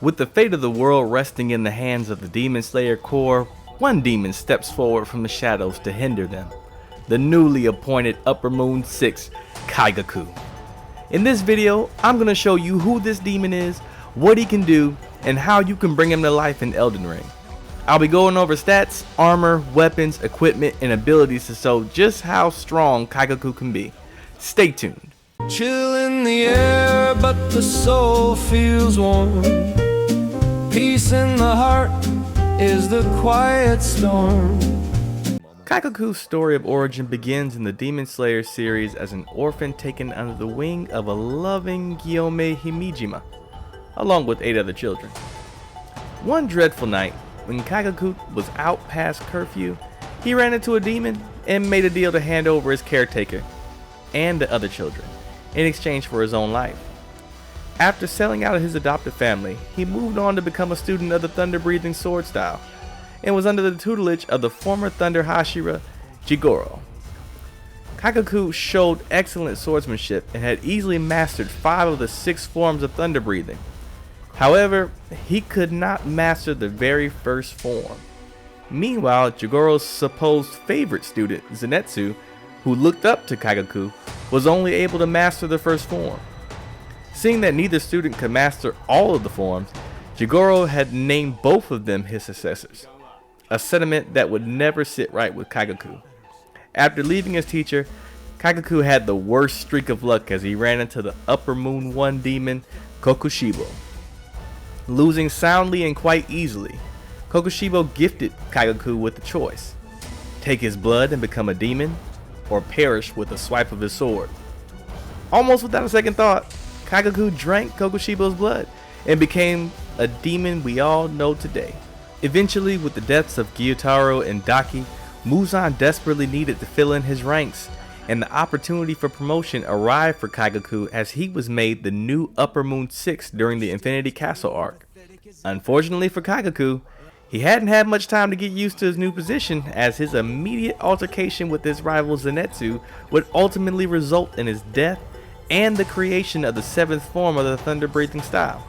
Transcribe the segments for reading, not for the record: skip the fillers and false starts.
With the fate of the world resting in the hands of the Demon Slayer Corps, one demon steps forward from the shadows to hinder them. The newly appointed Upper Moon 6, Kaigaku. In this video, I'm going to show you who this demon is, what he can do, and how you can bring him to life in Elden Ring. I'll be going over stats, armor, weapons, equipment, and abilities to show just how strong Kaigaku can be. Stay tuned. Chill in the air, but the soul feels warm. Peace in the heart is the quiet storm. Kaigaku's story of origin begins in the Demon Slayer series as an orphan taken under the wing of a loving Gyome Himejima, along with 8 other children. One dreadful night, when Kaigaku was out past curfew, he ran into a demon and made a deal to hand over his caretaker and the other children in exchange for his own life. After selling out of his adopted family, he moved on to become a student of the thunder-breathing sword style and was under the tutelage of the former Thunder Hashira, Jigoro. Kaigaku showed excellent swordsmanship and had easily mastered 5 of the 6 forms of thunder breathing. However, he could not master the very first form. Meanwhile, Jigoro's supposed favorite student, Zenitsu, who looked up to Kaigaku, was only able to master the first form. Seeing that neither student could master all of the forms, Jigoro had named both of them his successors, a sentiment that would never sit right with Kaigaku. After leaving his teacher, Kaigaku had the worst streak of luck as he ran into the Upper Moon 1 demon, Kokushibo. Losing soundly and quite easily, Kokushibo gifted Kaigaku with the choice: take his blood and become a demon, or perish with a swipe of his sword. Almost without a second thought, Kaigaku drank Kokushibo's blood and became a demon we all know today. Eventually, with the deaths of Gyutaro and Daki, Muzan desperately needed to fill in his ranks, and the opportunity for promotion arrived for Kaigaku as he was made the new Upper Moon 6 during the Infinity Castle arc. Unfortunately for Kaigaku, he hadn't had much time to get used to his new position, as his immediate altercation with his rival Zenitsu would ultimately result in his death and the creation of the 7th form of the thunder breathing style.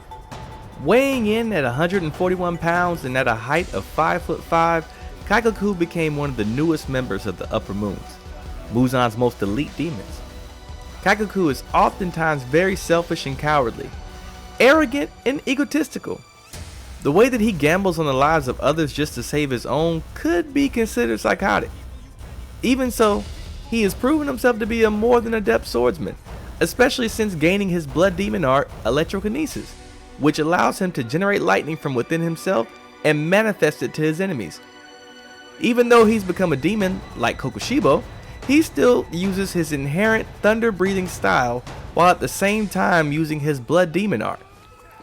Weighing in at 141 pounds and at a height of 5'5", Kaigaku became one of the newest members of the Upper Moons, Muzan's most elite demons. Kaigaku is oftentimes very selfish and cowardly, arrogant and egotistical. The way that he gambles on the lives of others just to save his own could be considered psychotic. Even so, he has proven himself to be a more than adept swordsman, especially since gaining his blood demon art, electrokinesis, which allows him to generate lightning from within himself and manifest it to his enemies. Even though he's become a demon like Kokushibo, he still uses his inherent thunder breathing style while at the same time using his blood demon art.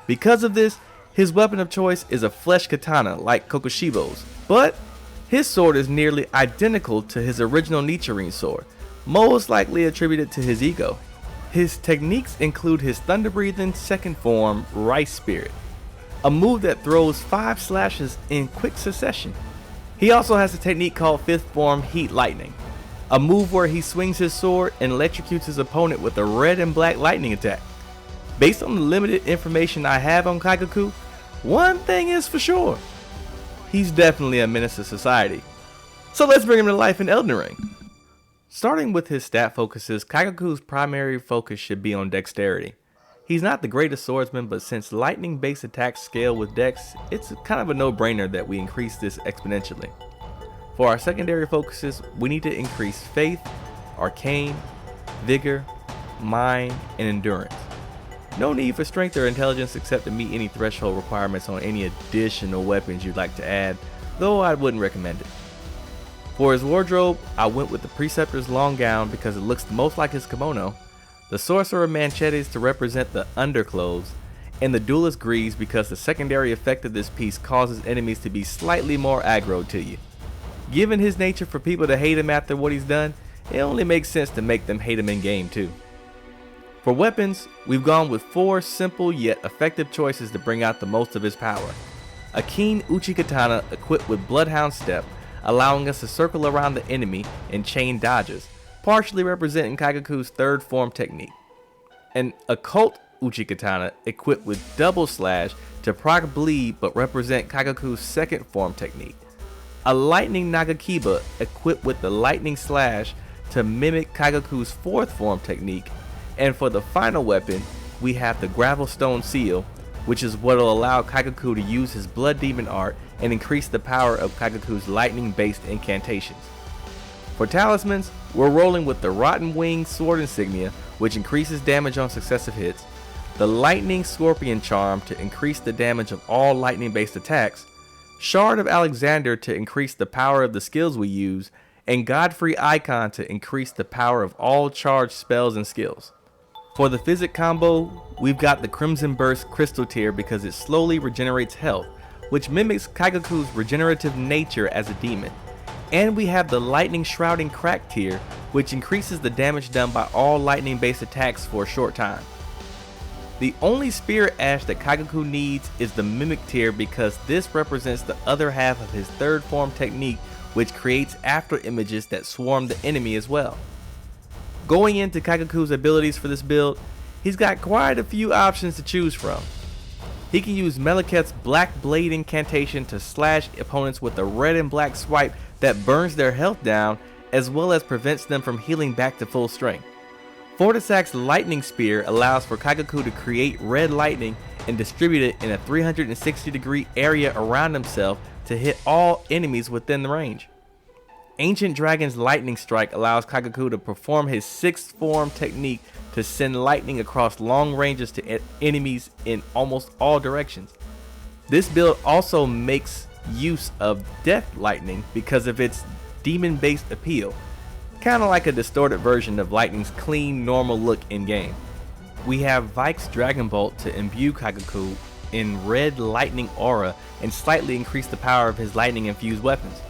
Because of this, his weapon of choice is a flesh katana like Kokushibo's, but his sword is nearly identical to his original Nichirin sword, most likely attributed to his ego. His techniques include his thunder breathing second form, Rice Spirit, a move that throws 5 slashes in quick succession. He also has a technique called 5th form, Heat Lightning, a move where he swings his sword and electrocutes his opponent with a red and black lightning attack. Based on the limited information I have on Kaigaku, one thing is for sure: he's definitely a menace to society. So let's bring him to life in Elden Ring. Starting with his stat focuses, Kaigaku's primary focus should be on dexterity. He's not the greatest swordsman, but since lightning based attacks scale with dex, it's kind of a no-brainer that we increase this exponentially. For our secondary focuses, we need to increase faith, arcane, vigor, mind, and endurance. No need for strength or intelligence except to meet any threshold requirements on any additional weapons you'd like to add, though I wouldn't recommend it. For his wardrobe, I went with the Preceptor's long gown because it looks the most like his kimono, the Sorcerer Manchettes to represent the underclothes, and the Duelist Greaves because the secondary effect of this piece causes enemies to be slightly more aggro to you. Given his nature for people to hate him after what he's done, it only makes sense to make them hate him in game too. For weapons, we've gone with 4 simple yet effective choices to bring out the most of his power. A keen Uchigatana equipped with Bloodhound Step, allowing us to circle around the enemy and chain dodges, partially representing Kaigaku's 3rd form technique. An occult Uchigatana equipped with double slash to proc bleed but represent Kaigaku's second form technique. A lightning Nagakiba equipped with the lightning slash to mimic Kaigaku's fourth form technique, and for the final weapon we have the Gravelstone Seal, which is what will allow Kaigaku to use his Blood Demon art and increase the power of Kaigaku's lightning based incantations. For talismans, we're rolling with the Rotten Wing Sword Insignia, which increases damage on successive hits, the Lightning Scorpion Charm to increase the damage of all lightning based attacks, Shard of Alexander to increase the power of the skills we use, and Godfrey Icon to increase the power of all charged spells and skills. For the physic combo, we've got the Crimson Burst Crystal tier because it slowly regenerates health, which mimics Kaigaku's regenerative nature as a demon. And we have the Lightning Shrouding Crack tier, which increases the damage done by all lightning based attacks for a short time. The only Spirit Ash that Kaigaku needs is the Mimic tier because this represents the other half of his third form technique, which creates after images that swarm the enemy as well. Going into Kaigaku's abilities for this build, he's got quite a few options to choose from. He can use Meleket's Black Blade incantation to slash opponents with a red and black swipe that burns their health down as well as prevents them from healing back to full strength. Fortisak's Lightning Spear allows for Kaigaku to create red lightning and distribute it in a 360-degree area around himself to hit all enemies within the range. Ancient Dragon's Lightning Strike allows Kaigaku to perform his sixth form technique to send lightning across long ranges to enemies in almost all directions. This build also makes use of Death Lightning because of its demon-based appeal, kind of like a distorted version of Lightning's clean, normal look in game. We have Vike's Dragon Bolt to imbue Kaigaku in red lightning aura and slightly increase the power of his lightning-infused weapons.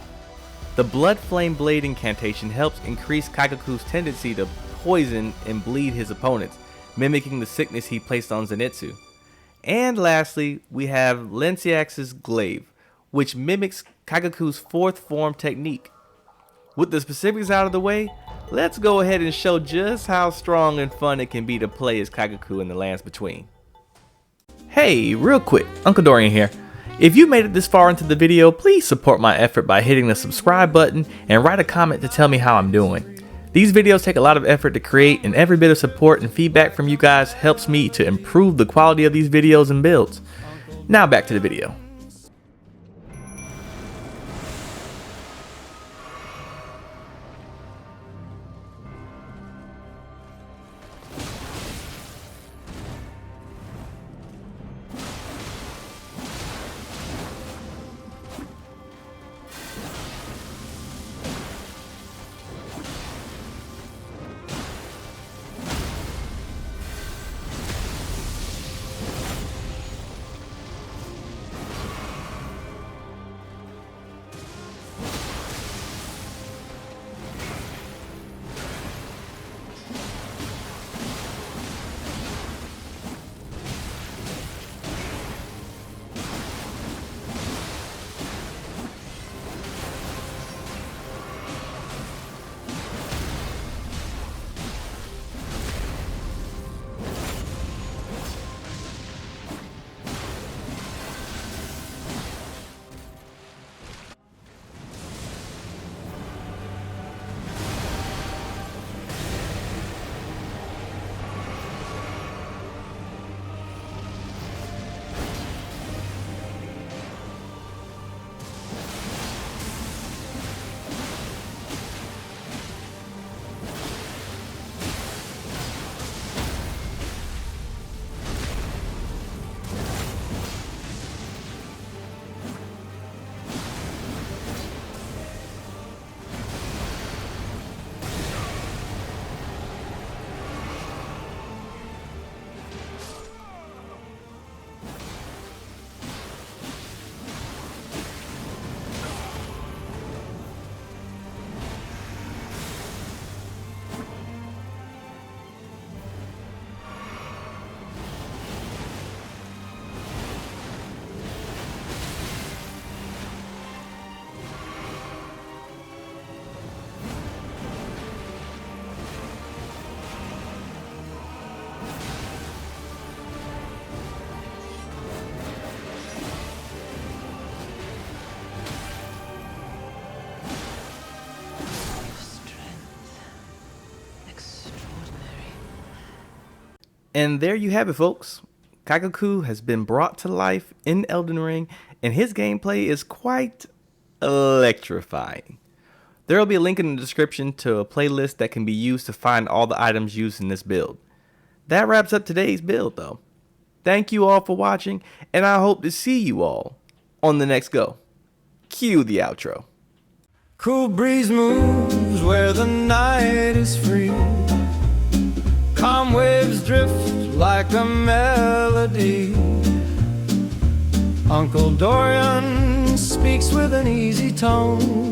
The Blood Flame Blade incantation helps increase Kaigaku's tendency to poison and bleed his opponents, mimicking the sickness he placed on Zenitsu. And lastly, we have Lenciax's Glaive, which mimics Kaigaku's fourth form technique. With the specifics out of the way, let's go ahead and show just how strong and fun it can be to play as Kaigaku in the Lands Between. Hey, real quick, Uncle Dorian here. If you made it this far into the video, please support my effort by hitting the subscribe button and write a comment to tell me how I'm doing. These videos take a lot of effort to create, and every bit of support and feedback from you guys helps me to improve the quality of these videos and builds. Now back to the video. And there you have it, folks. Kaigaku has been brought to life in Elden Ring, and his gameplay is quite electrifying. There will be a link in the description to a playlist that can be used to find all the items used in this build. That wraps up today's build, though. Thank you all for watching, and I hope to see you all on the next go. Cue the outro. Cool breeze moves where the night is free. Calm waves drift like a melody. Uncle Dorian speaks with an easy tone.